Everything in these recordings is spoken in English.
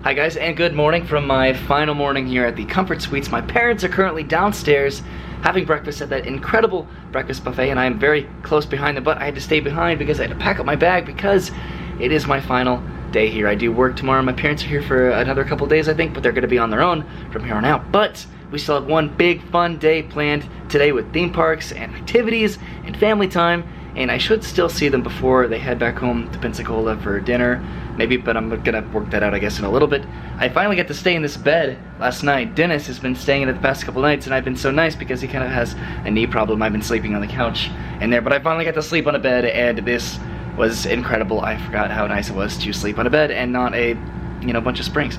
Hi guys, and good morning from my final morning here at the Comfort Suites. My parents are currently downstairs having breakfast at that incredible breakfast buffet, and I am very close behind them, but I had to stay behind because I had to pack up my bag because it is my final day here. I do work tomorrow. My parents are here for another couple days, I think, but they're going to be on their own from here on out. But we still have one big fun day planned today with theme parks and activities and family time, and I should still see them before they head back home to Pensacola for dinner. Maybe, but I'm gonna work that out, I guess, in a little bit. I finally got to stay in this bed last night. Dennis has been staying in it the past couple nights, and I've been so nice because he kind of has a knee problem. I've been sleeping on the couch in there, but I finally got to sleep on a bed, and this was incredible. I forgot how nice it was to sleep on a bed and not a, bunch of springs.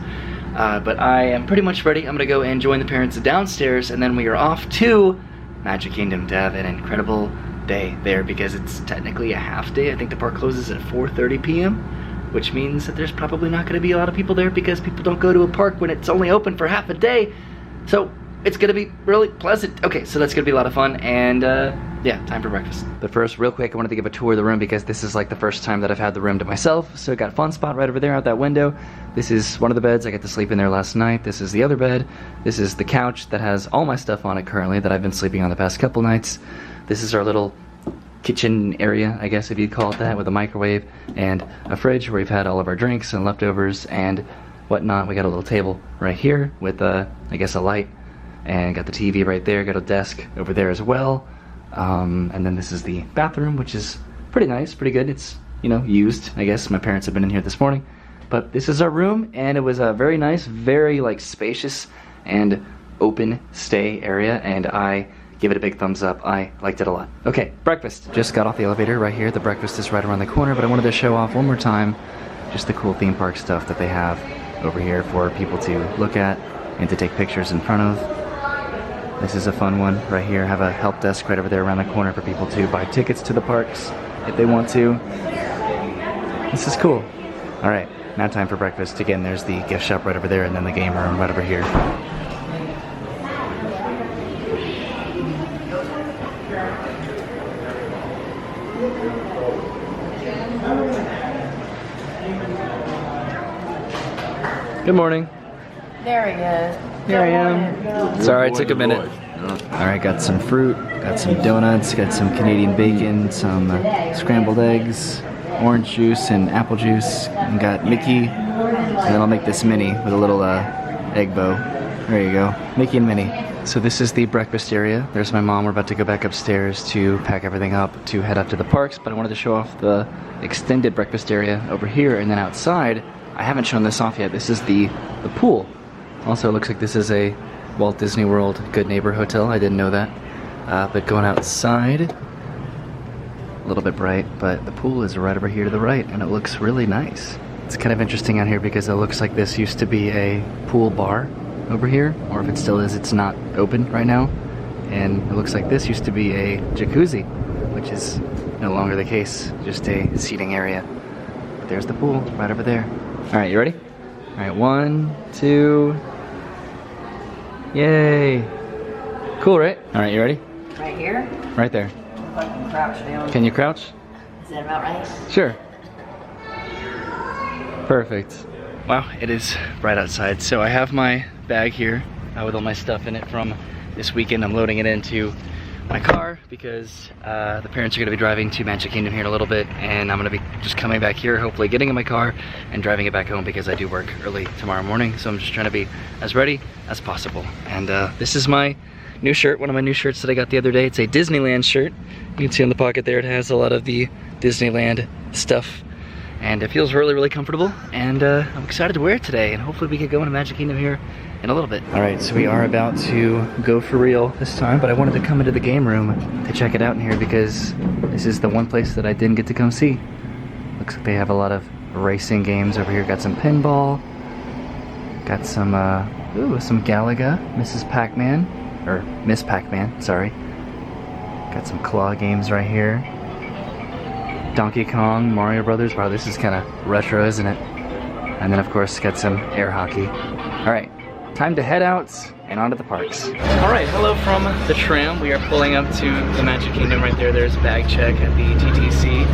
But I am pretty much ready. I'm gonna go and join the parents downstairs, and then we are off to Magic Kingdom to have an incredible day there because it's technically a half day. I think the park closes at 4:30 p.m. which means that there's probably not going to be a lot of people there because people don't go to a park when it's only open for half a day. So it's going to be really pleasant. Okay, so that's going to be a lot of fun, and yeah, time for breakfast. But first, real quick, I wanted to give a tour of the room because this is like the first time that I've had the room to myself. So I got a fun spot right over there out that window. This is one of the beds. I got to sleep in there last night. This is the other bed. This is the couch that has all my stuff on it currently that I've been sleeping on the past couple nights. This is our little kitchen area, I guess if you'd call it that, with a microwave and a fridge where we've had all of our drinks and leftovers and whatnot. We got a little table right here with I guess a light, and got the TV right there, got a desk over there as well, and then this is the bathroom, which is pretty nice, pretty good. It's used, I guess. My parents have been in here this morning, but this is our room, and it was a very nice, very spacious and open stay area, and I give it a big thumbs up. I liked it a lot. Okay, breakfast. Just got off the elevator right here. The breakfast is right around the corner, but I wanted to show off one more time just the cool theme park stuff that they have over here for people to look at and to take pictures in front of. This is a fun one right here. Have a help desk right over there around the corner for people to buy tickets to the parks if they want to. This is cool. All right, now time for breakfast. Again, there's the gift shop right over there, and then the game room right over here. Good morning. There he is. Here I am. Sorry, it took a minute. Alright, got some fruit, got some donuts, got some Canadian bacon, some scrambled eggs, orange juice and apple juice, and got Mickey, and then I'll make this mini with a little egg bow. There you go, Mickey and Minnie. So this is the breakfast area. There's my mom. We're about to go back upstairs to pack everything up to head up to the parks, but I wanted to show off the extended breakfast area over here, and then outside, I haven't shown this off yet. This is the pool. Also, it looks like this is a Walt Disney World Good Neighbor Hotel. I didn't know that. But going outside, a little bit bright, but the pool is right over here to the right, and it looks really nice. It's kind of interesting out here because it looks like this used to be a pool bar over here, or if it still is, it's not open right now. And it looks like this used to be a jacuzzi, which is no longer the case, just a seating area. But there's the pool right over there. All right, you ready? All right, 1, 2. Yay. Cool, right? All right, you ready? Right here? Right there. If I can crouch down. Can you crouch? Is that about right? Sure. Perfect. Wow, it is right outside. So I have my bag here with all my stuff in it from this weekend. I'm loading it into my car because the parents are going to be driving to Magic Kingdom here in a little bit, and I'm going to be just coming back here, hopefully getting in my car and driving it back home because I do work early tomorrow morning. So I'm just trying to be as ready as possible. And this is my new shirt, one of my new shirts that I got the other day. It's a Disneyland shirt. You can see on the pocket there, it has a lot of the Disneyland stuff, and it feels really, really comfortable, and I'm excited to wear it today, and hopefully we can go into Magic Kingdom here in a little bit. All right, so we are about to go for real this time, but I wanted to come into the game room to check it out in here because this is the one place that I didn't get to come see. Looks like they have a lot of racing games over here. Got some pinball, got some some Galaga, Mrs. Pac-Man, or Miss Pac-Man, sorry. Got some claw games right here. Donkey Kong, Mario Brothers. Wow, this is kind of retro, isn't it? And then of course got some air hockey. All right, time to head out and onto the parks. All right, hello from the tram. We are pulling up to the Magic Kingdom right there. There's bag check at the TTC.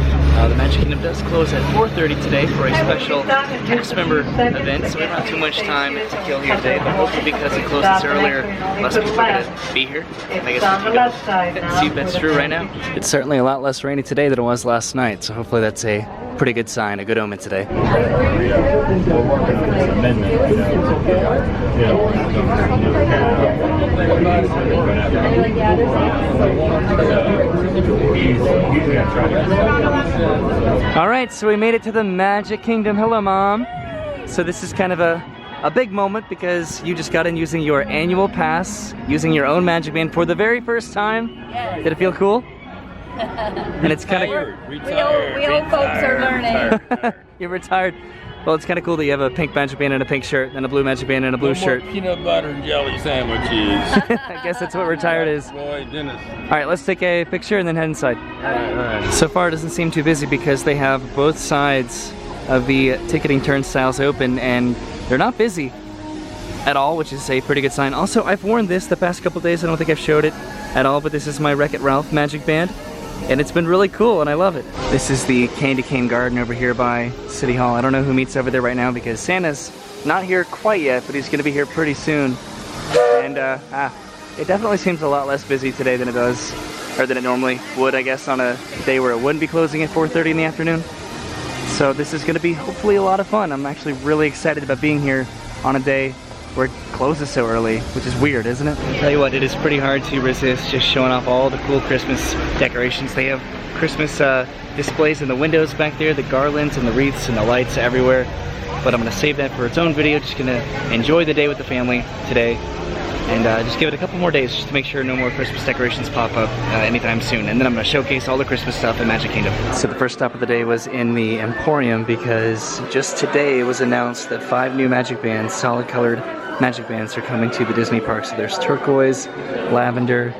The Magic Kingdom does close at 4:30 today for a special cast member event, so we don't have too much time to kill here today, but hopefully because it closes earlier, less people are gonna be here. I guess we can see if that's true right now. It's certainly a lot less rainy today than it was last night, so hopefully that's a pretty good sign, a good omen today. All right, so we made it to the Magic Kingdom. Hello, Mom. So this is kind of a big moment because you just got in using your annual pass, using your own Magic Band for the very first time. Yes. Did it feel cool? And it's kind of... We old folks are learning. You're retired. Well, it's kind of cool that you have a pink Magic Band and a pink shirt, and a blue Magic Band and a blue shirt. Peanut butter and jelly sandwiches. I guess that's what retired is. Boy, Dennis. All right, let's take a picture and then head inside. All right. So far, it doesn't seem too busy because they have both sides of the ticketing turnstiles open, and they're not busy at all, which is a pretty good sign. Also, I've worn this the past couple days. I don't think I've showed it at all, but this is my Wreck-It Ralph Magic Band. And it's been really cool, and I love it. This is the Candy Cane Garden over here by City Hall. I don't know who meets over there right now because Santa's not here quite yet, but he's gonna be here pretty soon. And it definitely seems a lot less busy today than it does, or than it normally would, I guess, on a day where it wouldn't be closing at 4:30 in the afternoon. So this is gonna be hopefully a lot of fun. I'm actually really excited about being here on a day where it closes so early, which is weird, isn't it? I'll tell you what, it is pretty hard to resist just showing off all the cool Christmas decorations. They have Christmas displays in the windows back there, the garlands and the wreaths and the lights everywhere. But I'm gonna save that for its own video. Just gonna enjoy the day with the family today and just give it a couple more days just to make sure no more Christmas decorations pop up anytime soon. And then I'm gonna showcase all the Christmas stuff in Magic Kingdom. So the first stop of the day was in the Emporium because just today it was announced that 5 new Magic Bands, solid colored Magic Bands, are coming to the Disney park. So there's turquoise, lavender,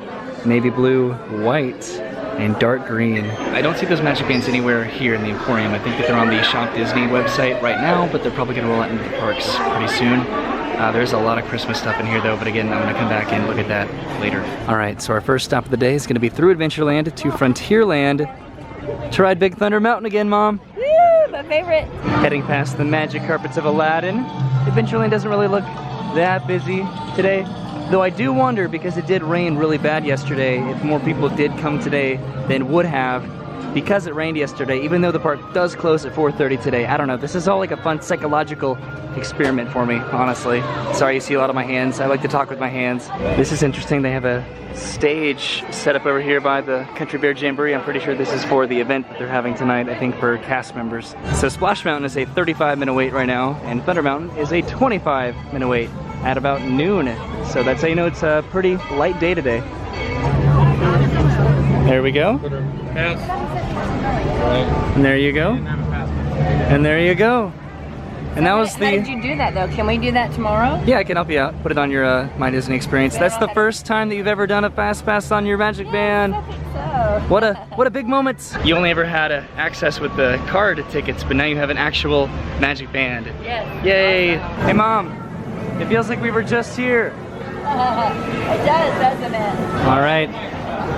navy blue, white, and dark green. I don't see those Magic Bands anywhere here in the Emporium. I think that they're on the Shop Disney website right now, but they're probably gonna roll out into the parks pretty soon. There's a lot of Christmas stuff in here though, but again, I'm gonna come back and look at that later. All right, so our first stop of the day is gonna be through Adventureland to Frontierland to ride Big Thunder Mountain again, Mom. Woo, my favorite. Heading past the magic carpets of Aladdin. Adventureland doesn't really look that busy today, though I do wonder, because it did rain really bad yesterday, if more people did come today than would have because it rained yesterday, even though the park does close at 4:30 today. I don't know, this is all like a fun psychological experiment for me, honestly. Sorry you see a lot of my hands. I like to talk with my hands. This is interesting. They have a stage set up over here by the Country Bear Jamboree. I'm pretty sure this is for the event that they're having tonight, I think for cast members. So Splash Mountain is a 35-minute wait right now, and Thunder Mountain is a 25-minute wait at about noon. So that's how you know it's a pretty light day today. There we go. And there you go. And there you go. And that was the... How did you do that though? Can we do that tomorrow? Yeah, I can help you out. Put it on your My Disney Experience. That's the first time that you've ever done a Fast Pass on your Magic Band. I think so. What a big moment. You only ever had access with the card tickets, but now you have an actual Magic Band. Yes. Yay. Hey Mom, it feels like we were just here. It does, doesn't it? All right,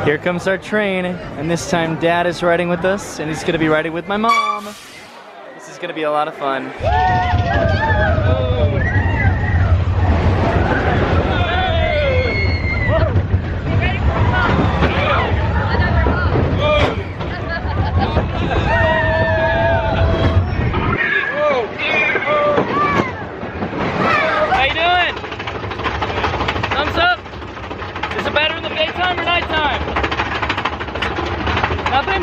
here comes our train, and this time Dad is riding with us, and he's gonna be riding with my mom. This is gonna be a lot of fun. How you doing? Thumbs up? Is it better in the daytime or nighttime? Nothing?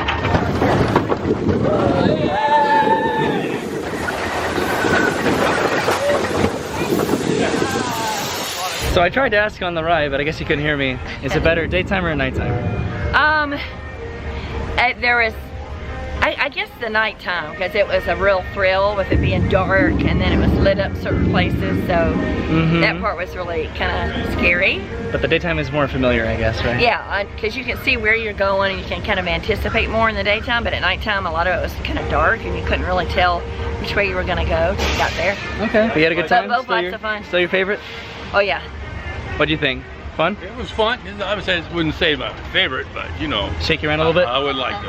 So I tried to ask on the ride, but I guess you couldn't hear me. Is it better daytime or nighttime? There was, I guess the nighttime, because it was a real thrill with it being dark, and then it was lit up certain places, so that part was really kind of scary. But the daytime is more familiar, I guess, right? Yeah, because you can see where you're going, and you can kind of anticipate more in the daytime, but at nighttime, a lot of it was kind of dark, and you couldn't really tell which way you were going to go till you got there. Okay. But you had a good time? But both lots of fun. Still your favorite? Oh yeah. What'd you think? Fun? It was fun. I wouldn't say my favorite, but you know. Shake you around a little bit? I would like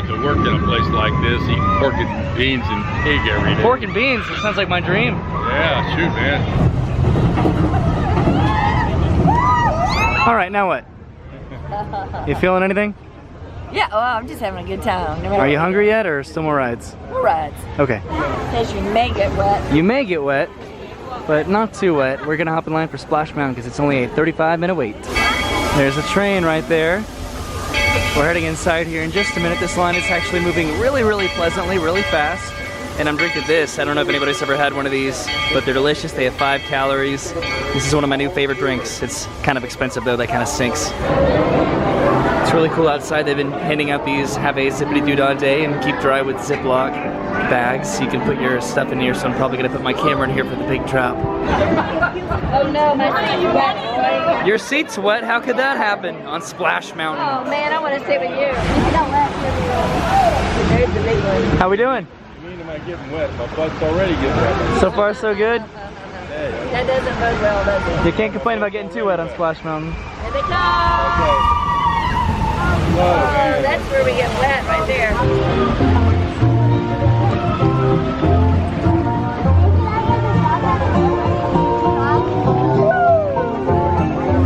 to work in a place like this, eat pork and beans and pig every day. Pork and beans, it sounds like my dream. Yeah, shoot, man. All right, now what? You feeling anything? Yeah, well, I'm just having a good time. No Are you hungry yet, or still more rides? More rides. Okay. Because you may get wet. You may get wet, but not too wet. We're gonna hop in line for Splash Mountain because it's only a 35-minute wait. There's a train right there. We're heading inside here in just a minute. This line is actually moving really pleasantly, really fast. And I'm drinking this. I don't know if anybody's ever had one of these, but they're delicious. They have 5 calories. This is one of my new favorite drinks. It's kind of expensive though, that kind of stinks. It's really cool outside. They've been handing out these have a zippity doo-dah day and keep dry with Ziploc bags so you can put your stuff in here. So I'm probably gonna put my camera in here for the big drop. Oh no, my seat's wet, boy. Your seat's wet? How could that happen on Splash Mountain? Oh man, I want to sit with you. There's the big one. How we doing? You mean am I getting wet? My butt's already getting wet. So far so good? That doesn't bode well, does it? You can't complain about getting too wet on Splash Mountain. Here they come. Oh, that's where we get wet, right there.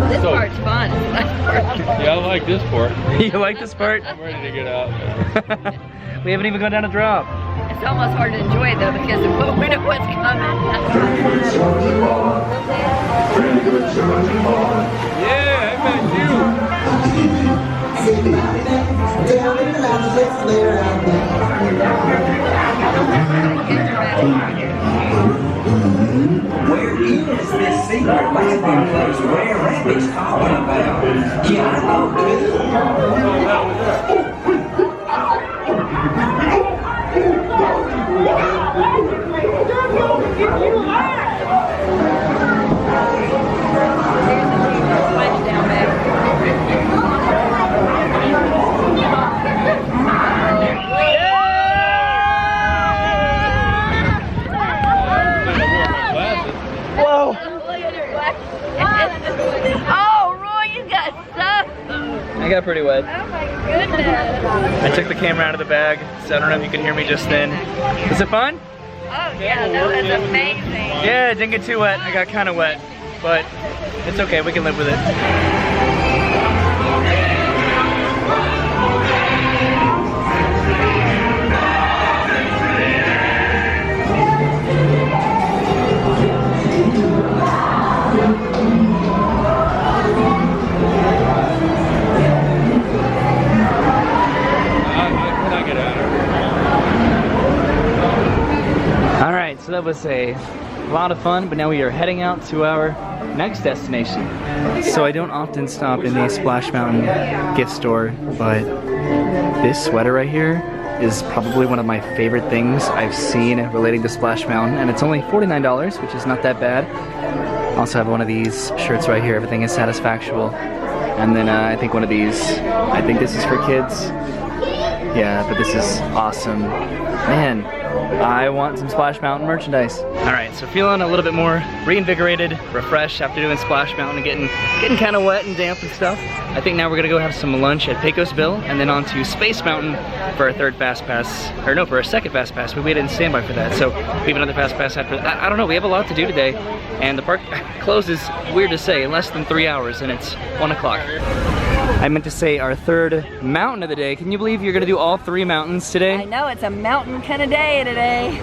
This part's fun. Yeah, I like this part. You like this part? I'm ready to get out. We haven't even gone down a drop. It's almost hard to enjoy it though because we know what's coming. Yeah, I met you. Where is this secret landing place where Rabbit's calling about? Can I go Oh, Roy, you got stuff. I got pretty wet. Oh my goodness. I took the camera out of the bag, so I don't know if you can hear me just then. Is it fun? Oh yeah, no, that's amazing. Yeah, it didn't get too wet. I got kind of wet, but it's okay. We can live with it. Alright, so that was a lot of fun, but now we are heading out to our next destination. So I don't often stop in the Splash Mountain gift store, but this sweater right here is probably one of my favorite things I've seen relating to Splash Mountain, and it's only $49, which is not that bad. I also have one of these shirts right here, everything is satisfactual. And then I think one of these, I think this is for kids. Yeah, but this is awesome. Man, I want some Splash Mountain merchandise. All right, so feeling a little bit more reinvigorated, refreshed after doing Splash Mountain and getting kind of wet and damp and stuff. I think now we're gonna go have some lunch at Pecos Bill and then on to Space Mountain for our third Fast Pass, or no, for our second Fast Pass. We waited in standby for that, so we have another Fast Pass after that. I don't know, we have a lot to do today, and the park closes, weird to say, in less than 3 hours, and it's 1 o'clock. I meant to say our third mountain of the day. Can you believe you're gonna do all 3 mountains today? I know, it's a mountain kind of day today.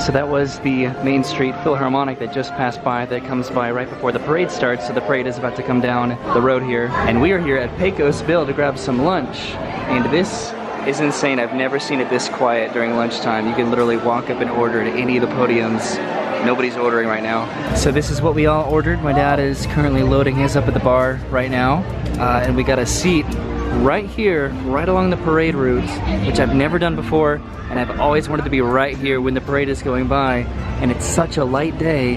So that was the Main Street Philharmonic that just passed by, that comes by right before the parade starts. So the parade is about to come down the road here. And we are here at Pecos Bill to grab some lunch. And this is insane. I've never seen it this quiet during lunchtime. You can literally walk up and order at any of the podiums. Nobody's ordering right now. So this is what we all ordered. My dad is currently loading his up at the bar right now. And we got a seat right here, right along the parade route, which I've never done before. And I've always wanted to be right here when the parade is going by, and it's such a light day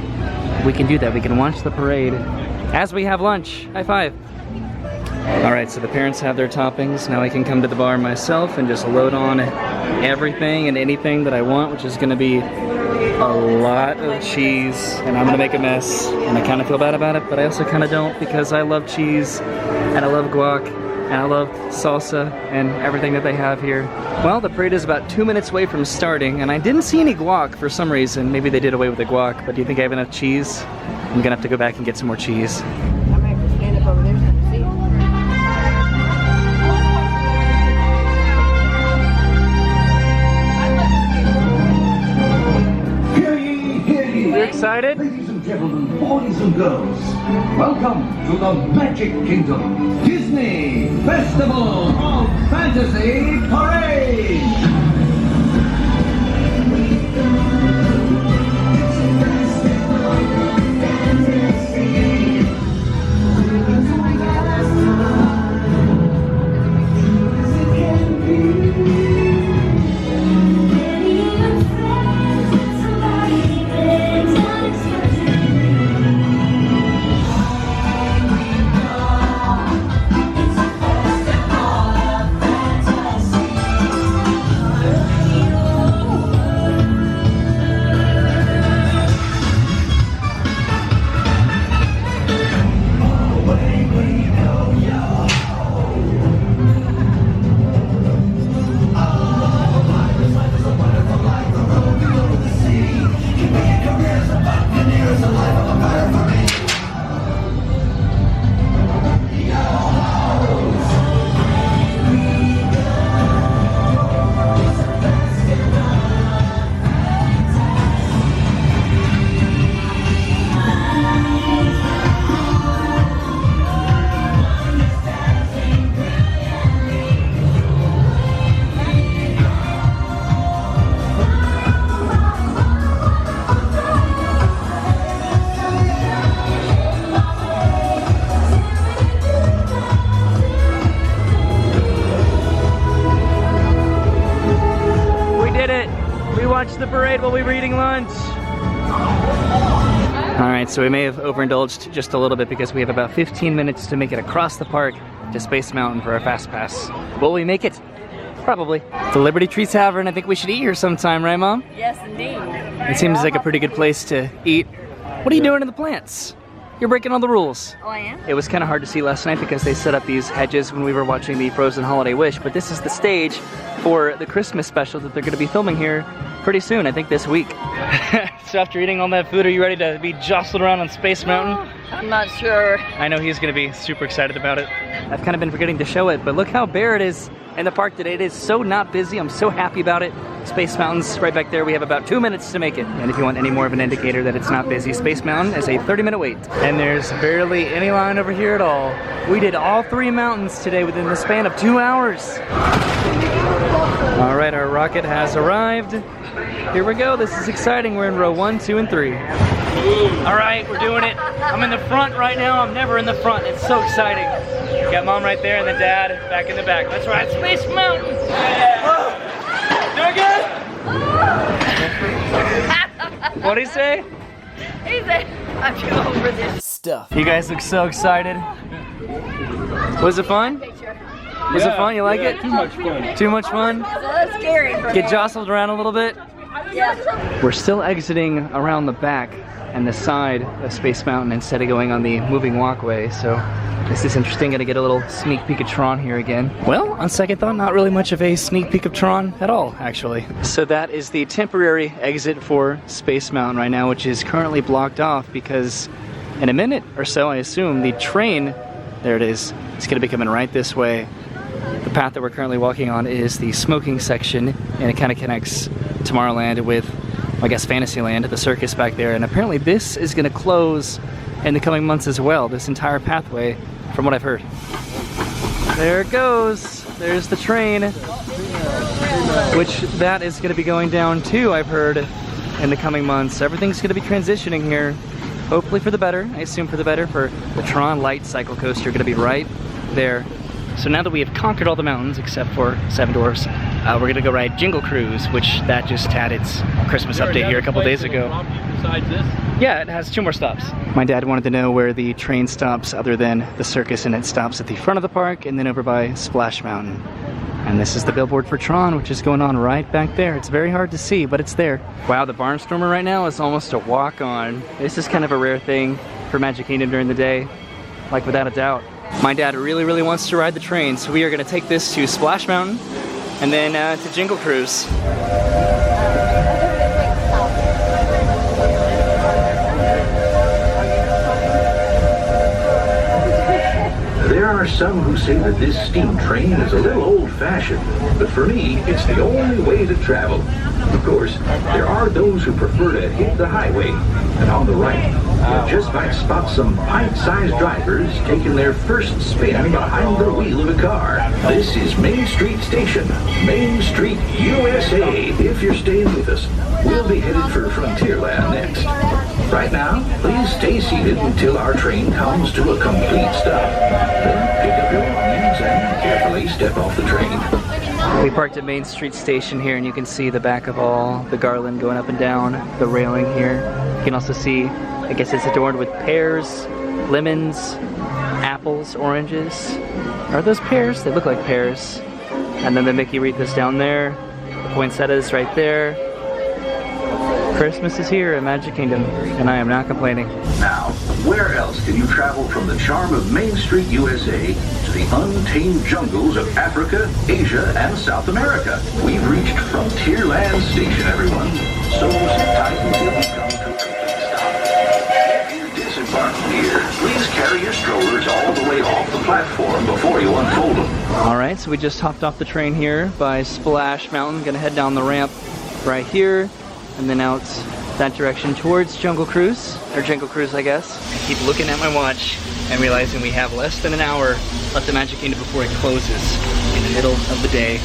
we can do that. We can watch the parade as we have lunch. High five. All right, so the parents have their toppings. Now I can come to the bar myself and just load on everything and anything that I want, which is gonna be a lot of cheese, and I'm gonna make a mess, and I kind of feel bad about it, but I also kind of don't, because I love cheese, and I love guac, and I love salsa, and everything that they have here. Well, the parade is about 2 minutes away from starting, and I didn't see any guac for some reason. Maybe they did away with the guac, but do you think I have enough cheese? I'm gonna have to go back and get some more cheese. I might have to stand up over there so I can see. You excited? Ladies and gentlemen, boys and girls, welcome to the Magic Kingdom Disney Festival of Fantasy Parade! The parade while we were eating lunch. Alright, so we may have overindulged just a little bit because we have about 15 minutes to make it across the park to Space Mountain for our Fast Pass. Will we make it? Probably. The Liberty Tree Tavern, I think we should eat here sometime, right Mom? Yes, indeed. It seems like a pretty good place to eat. What are you doing to the plants? You're breaking all the rules. Oh, I am? It was kind of hard to see last night because they set up these hedges when we were watching the Frozen Holiday Wish, but this is the stage for the Christmas special that they're going to be filming here pretty soon, I think this week. So after eating all that food, are you ready to be jostled around on Space Mountain? I'm not sure. I know he's going to be super excited about it. I've kind of been forgetting to show it, but look how bare it is in the park today. It is so not busy. I'm so happy about it. Space Mountain's right back there. We have about 2 minutes to make it. And if you want any more of an indicator that it's not busy, Space Mountain is a 30-minute wait. And there's barely any line over here at all. We did all 3 mountains today within the span of 2 hours. All right, our rocket has arrived. Here we go. This is exciting. We're in row 1, 2, and 3. All right, we're doing it. I'm in the front right now. I'm never in the front. It's so exciting. Got Mom right there and then Dad back in the back. Let's ride Space Mountain. Whoa. Doing good? What'd he say? He said, I'm too old for this stuff. You guys look so excited. Was it fun? Was it fun? You like it? Too much fun. Too much fun? It's a little scary for Get me. jostled around a little bit? Yeah. We're still exiting around the back and the side of Space Mountain instead of going on the moving walkway, so this is interesting. Gonna get a little sneak peek of Tron here again. Well, on second thought, not really much of a sneak peek of Tron at all, actually. So that is the temporary exit for Space Mountain right now, which is currently blocked off because in a minute or so, I assume, the train, there it is, it's gonna be coming right this way. The path that we're currently walking on is the smoking section, and it kind of connects Tomorrowland with, I guess, Fantasyland, the circus back there, and apparently this is going to close in the coming months as well, this entire pathway, from what I've heard. There it goes. There's the train, which that is going to be going down too, I've heard, in the coming months. Everything's going to be transitioning here, hopefully for the better. I assume for the better, for the Tron Light Cycle Coaster going to be right there. So now that we have conquered all the mountains except for Seven Dwarfs, we're gonna go ride Jingle Cruise, which that just had its Christmas update here a couple days ago. Besides this? Yeah, it has 2 more stops. My dad wanted to know where the train stops other than the circus, and it stops at the front of the park and then over by Splash Mountain. And this is the billboard for Tron, which is going on right back there. It's very hard to see, but it's there. Wow, the Barnstormer right now is almost a walk-on. This is kind of a rare thing for Magic Kingdom during the day, like without a doubt. My dad really wants to ride the train, so we are gonna take this to Splash Mountain and then to Jingle Cruise. There are some who say that this steam train is a little old-fashioned, but for me, it's the only way to travel. Of course, there are those who prefer to hit the highway, and on the right, you just might spot some pint-sized drivers taking their first spin behind the wheel of a car. This is Main Street Station, Main Street, USA. If you're staying with us, we'll be headed for Frontierland next. Right now, please stay seated until our train comes to a complete stop. Then pick up your belongings and carefully step off the train. We parked at Main Street Station here, and you can see the back of all the garland going up and down the railing here. You can also see, I guess it's adorned with pears, lemons, apples, oranges. Are those pears? They look like pears. And then the Mickey wreath is down there. The poinsettias right there. Christmas is here at Magic Kingdom, and I am not complaining. Now, where else can you travel from the charm of Main Street, USA to the untamed jungles of Africa, Asia, and South America? We've reached Frontierland Station, everyone. So sit tight until we come to a complete stop. If you disembark here, please carry your strollers all the way off the platform before you unfold them. Alright, so we just hopped off the train here by Splash Mountain. Gonna head down the ramp right here, and then out that direction towards Jungle Cruise, or Jingle Cruise, I guess. I keep looking at my watch and realizing we have less than an hour left at Magic Kingdom before it closes in the middle of the day.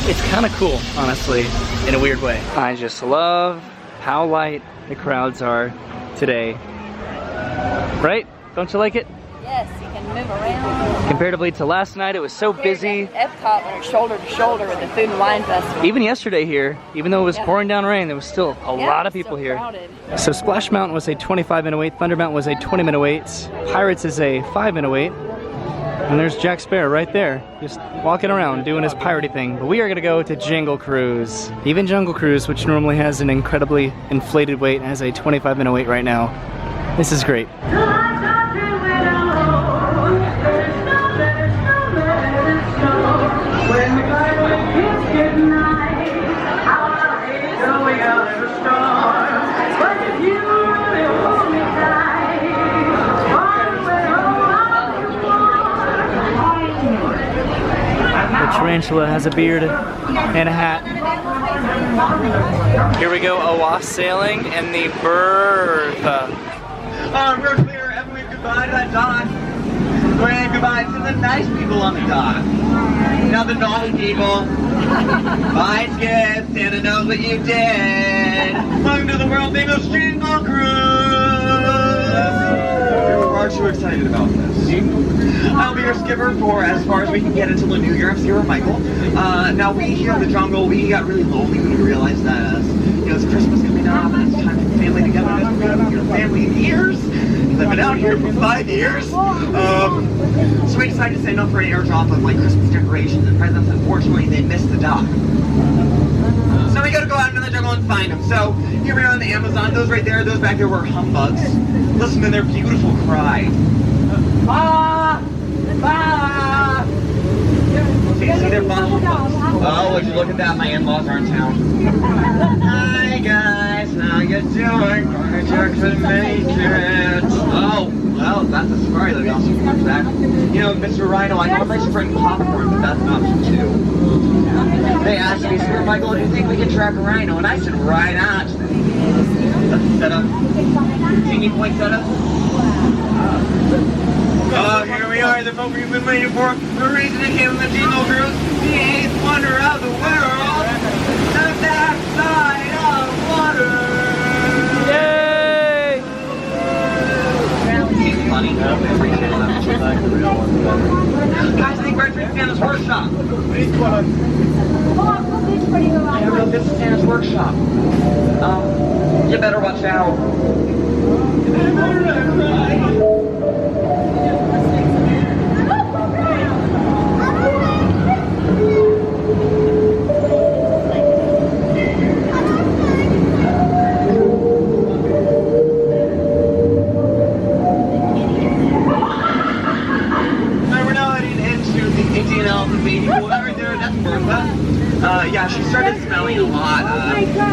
It's kind of cool, honestly, in a weird way. I just love how light the crowds are today. Right? Don't you like it? Yes, you can move around. Comparatively to last night, it was so busy. Epcot when it's shoulder to shoulder with the Food and Wine Festival. Even yesterday here, even though it was pouring down rain, there was still a lot of people here. Crowded. So Splash Mountain was a 25-minute wait, Thunder Mountain was a 20-minute wait, Pirates is a 5-minute wait, and there's Jack Sparrow right there, just walking around doing his piratey thing. But we are gonna go to Jingle Cruise. Even Jungle Cruise, which normally has an incredibly inflated wait, has a 25-minute wait right now. This is great. The tarantula has a beard and a hat. Here we go, a wasp sailing and the Bertha. We're clear and wave goodbye to that dock. Wave goodbye to the nice people on the dock. Now the naughty people. Bye, kids. Santa knows what you did. Welcome to the world famous Jingle Cruise. We're too excited about this. I'll be your skipper for as far as we can get until the new year. I'm Skipper Michael. Now we here in the jungle, we got really lonely when we realized that it's Christmas coming up and it's time for family together. We haven't been your family in years. I've been out here for 5 years. So we decided to send up for an airdrop of like Christmas decorations and presents. Unfortunately, they missed the dock. So we gotta go out into the jungle and find them. So here we are on the Amazon. Those right there, those back there were humbugs. Listen to their beautiful cry. Ah! Ah! See their humbugs? Oh, would you look at that? My in-laws are in town. Hi guys, how you doing? Project to make it. Oh, well, that's a safari that also comes back. You know, Mr. Rhino, I know I'd like to bring popcorn, but that's an option too. They asked me, Sir Michael, do you think we can track a rhino? And I said, right on. That's a setup. Teeny point setup. Oh, here we are, the moment you've been waiting for. The reason it came on the Jingle Cruise, the eighth wonder of the world, the backside of water. Yay! It's funny. Guys, I think we're at Santa's workshop. stop. You better watch out. Yeah, she started smelling a lot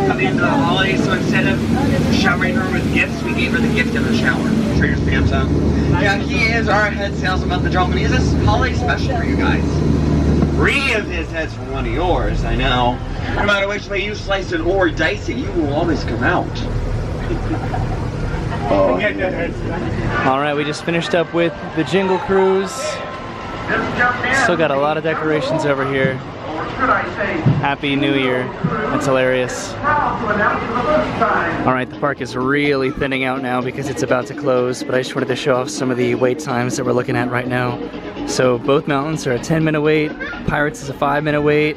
coming into the holidays, so instead of showering her with gifts, we gave her the gift in the shower. Trader Santa. Yeah, he is our head salesman of the drum, and he has this holiday special for you guys. 3 of his heads for one of yours, I know. No matter which way you slice it or dice it, you will always come out. Oh. Alright, we just finished up with the Jingle Cruise. Still got a lot of decorations over here. Happy New Year. That's hilarious. Alright, the park is really thinning out now because it's about to close, but I just wanted to show off some of the wait times that we're looking at right now. So both mountains are a 10-minute wait, Pirates is a 5-minute wait.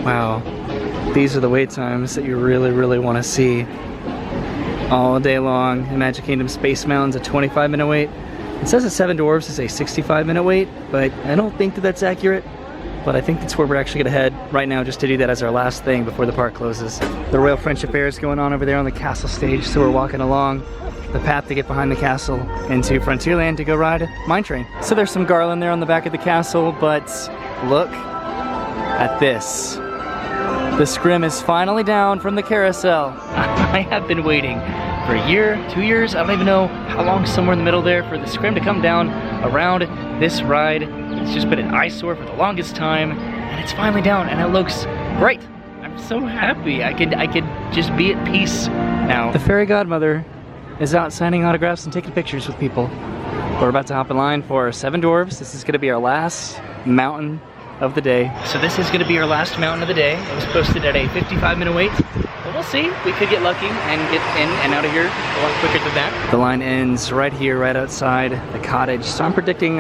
Wow. These are the wait times that you really want to see all day long. In Magic Kingdom Space Mountain's a 25-minute wait. It says that 7 Dwarfs is a 65-minute wait, but I don't think that that's accurate. But I think that's where we're actually gonna head right now, just to do that as our last thing before the park closes. The Royal Friendship Fair is going on over there on the castle stage, so we're walking along the path to get behind the castle into Frontierland to go ride Mine Train. So there's some garland there on the back of the castle, but look at this. The scrim is finally down from the carousel. I have been waiting for a year, 2 years, I don't even know how long, somewhere in the middle there, for the scrim to come down around this ride. It's just been an eyesore for the longest time, and it's finally down, and it looks great. I'm so happy. I could just be at peace now. The fairy godmother is out signing autographs and taking pictures with people. We're about to hop in line for 7 Dwarfs. This is gonna be our last mountain of the day. So this is gonna be our last mountain of the day. It was posted at a 55-minute wait. But we'll see. We could get lucky and get in and out of here a lot quicker than that. The line ends right here, right outside the cottage. So I'm predicting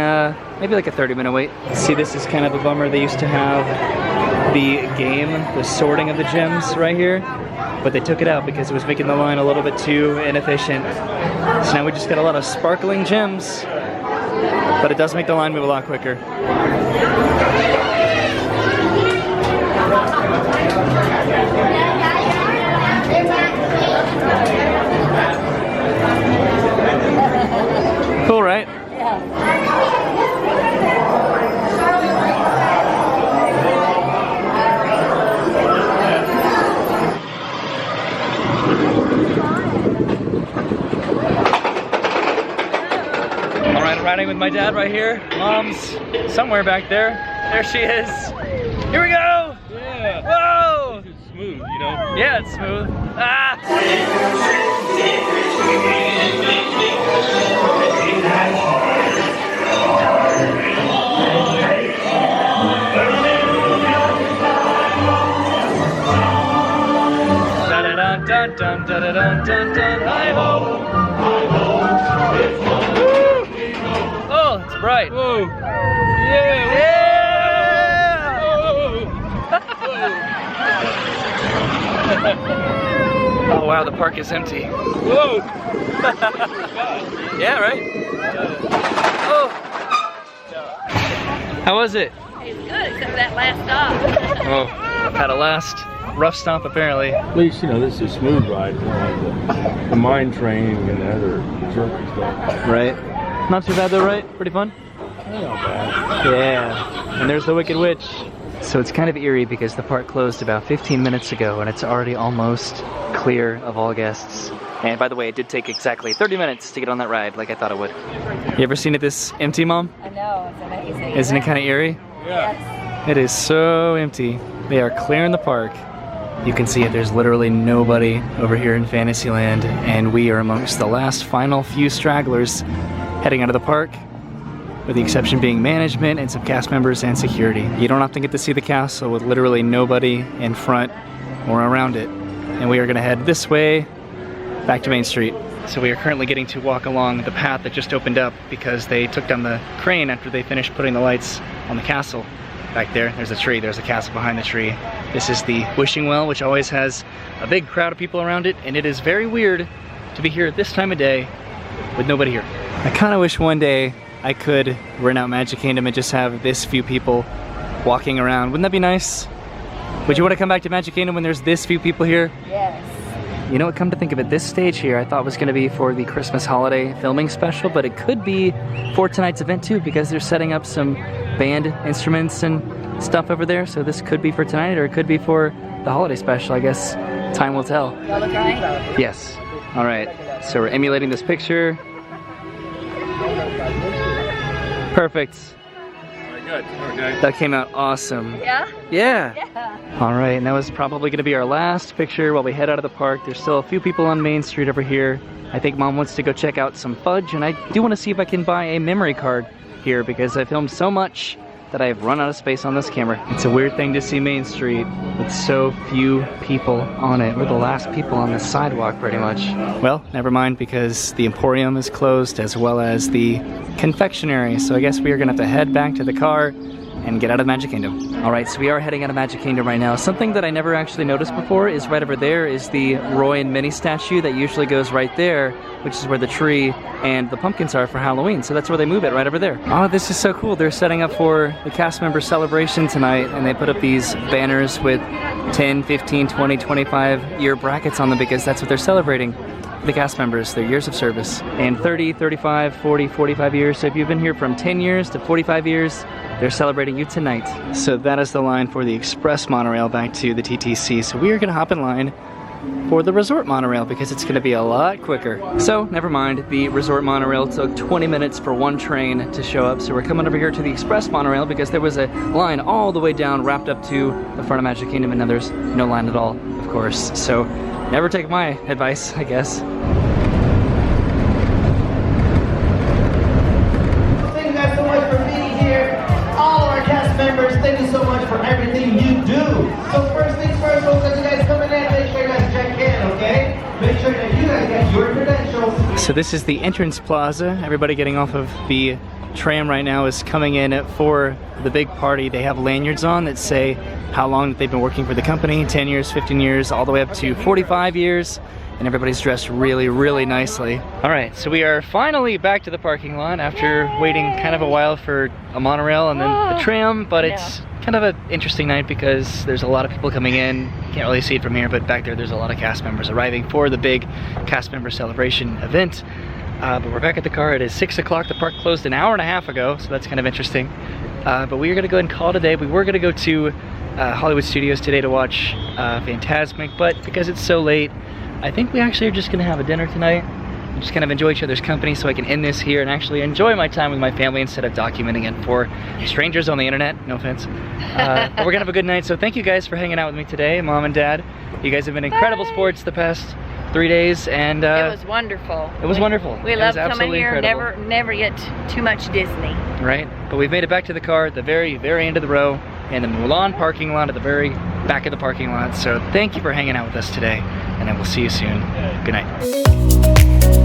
maybe like a 30-minute wait. See, this is kind of a bummer. They used to have the game, the sorting of the gems right here, but they took it out because it was making the line a little bit too inefficient. So now we just got a lot of sparkling gems, but it does make the line move a lot quicker. Cool, right? Yeah. All right, I'm riding with my dad right here. Mom's somewhere back there. There she is. Here we go. Yeah. Whoa. It's smooth, you know? Yeah, it's smooth. Ah. Dun dun dun dun dun dun dun. Hi-ho! Oh, it's bright. Whoa! Yeah! Oh wow, the park is empty. Whoa! Yeah, right? Oh! How was it? It's good, except for that last stop. Oh, had a last rough stop apparently. At least, you know, this is a smooth ride. It's not like the mine train and the other jerky stuff. Right. Not too bad though, right? Pretty fun? Not bad. Yeah. And there's the Wicked Witch. So it's kind of eerie because the park closed about 15 minutes ago and it's already almost clear of all guests. And by the way, it did take exactly 30 minutes to get on that ride like I thought it would. You ever seen it this empty, Mom? I know, it's amazing. Isn't it kind of eerie? Yeah. Yes. It is so empty. They are clearing the park. You can see it, there's literally nobody over here in Fantasyland, and we are amongst the last final few stragglers heading out of the park, with the exception being management and some cast members and security. You don't often get to see the castle with literally nobody in front or around it. And we are gonna head this way, back to Main Street. So we are currently getting to walk along the path that just opened up because they took down the crane after they finished putting the lights on the castle back there. There's a tree, there's a castle behind the tree. This is the wishing well, which always has a big crowd of people around it, and it is very weird to be here at this time of day with nobody here. I kind of wish one day I could rent out Magic Kingdom and just have this few people walking around. Wouldn't that be nice? Would you want to come back to Magic Kingdom when there's this few people here? Yes. You know what, come to think of it, this stage here I thought was going to be for the Christmas holiday filming special, but it could be for tonight's event too, because they're setting up some band instruments and stuff over there. So this could be for tonight, or it could be for the holiday special. I guess time will tell. Y'all look right? Yes. All right. So we're emulating this picture. Perfect. Good. Okay. That came out awesome. Yeah? Yeah. Yeah. All right, and that was probably going to be our last picture while we head out of the park. There's still a few people on Main Street over here. I think Mom wants to go check out some fudge, and I do want to see if I can buy a memory card here because I filmed so much that I've run out of space on this camera. It's a weird thing to see Main Street with so few people on it. We're the last people on the sidewalk pretty much. Well, never mind, because the Emporium is closed as well as the confectionery. So I guess we are gonna have to head back to the car and get out of Magic Kingdom. All right, so we are heading out of Magic Kingdom right now. Something that I never actually noticed before is right over there is the Roy and Minnie statue that usually goes right there, which is where the tree and the pumpkins are for Halloween. So that's where they move it, right over there. Oh, this is so cool. They're setting up for the cast member celebration tonight, and they put up these banners with 10, 15, 20, 25 year brackets on them because that's what they're celebrating. The cast members, their years of service. And 30, 35, 40, 45 years. So if you've been here from 10 years to 45 years, they're celebrating you tonight. So that is the line for the express monorail back to the TTC. So we are gonna hop in line for the resort monorail because it's gonna be a lot quicker. So never mind, the resort monorail took 20 minutes for one train to show up. So we're coming over here to the express monorail because there was a line all the way down wrapped up to the front of Magic Kingdom, and now there's no line at all, of course. So never take my advice, I guess. Thank you guys so much for being here. All of our cast members, thank you so much for everything you do. So first things first, folks, as you guys coming in, make sure you guys check in, okay? Make sure that you guys get your credentials. So this is the entrance plaza. Everybody getting off of the tram right now is coming in for the big party. They have lanyards on that say how long they've been working for the company, 10 years, 15 years, all the way up to 45 years. And everybody's dressed really, really nicely. All right, so we are finally back to the parking lot after waiting kind of a while for a monorail and then the tram, but it's kind of an interesting night because there's a lot of people coming in. Can't really see it from here, but back there's a lot of cast members arriving for the big cast member celebration event. But we're back at the car. It is 6 o'clock. The park closed an hour and a half ago, so that's kind of interesting. But we are gonna go ahead and call it a day. We were gonna go to Hollywood Studios today to watch Fantasmic, but because it's so late, I think we actually are just gonna have a dinner tonight and just kind of enjoy each other's company so I can end this here and actually enjoy my time with my family instead of documenting it for strangers on the internet, no offense. But we're gonna have a good night, so thank you guys for hanging out with me today, Mom and Dad. You guys have been incredible sports the past 3 days, and it was wonderful. It was wonderful. We love coming here, never get too much Disney. Right, but we've made it back to the car at the very, very end of the row in the Mulan parking lot at the very back of the parking lot. So thank you for hanging out with us today, and I will see you soon. Good night.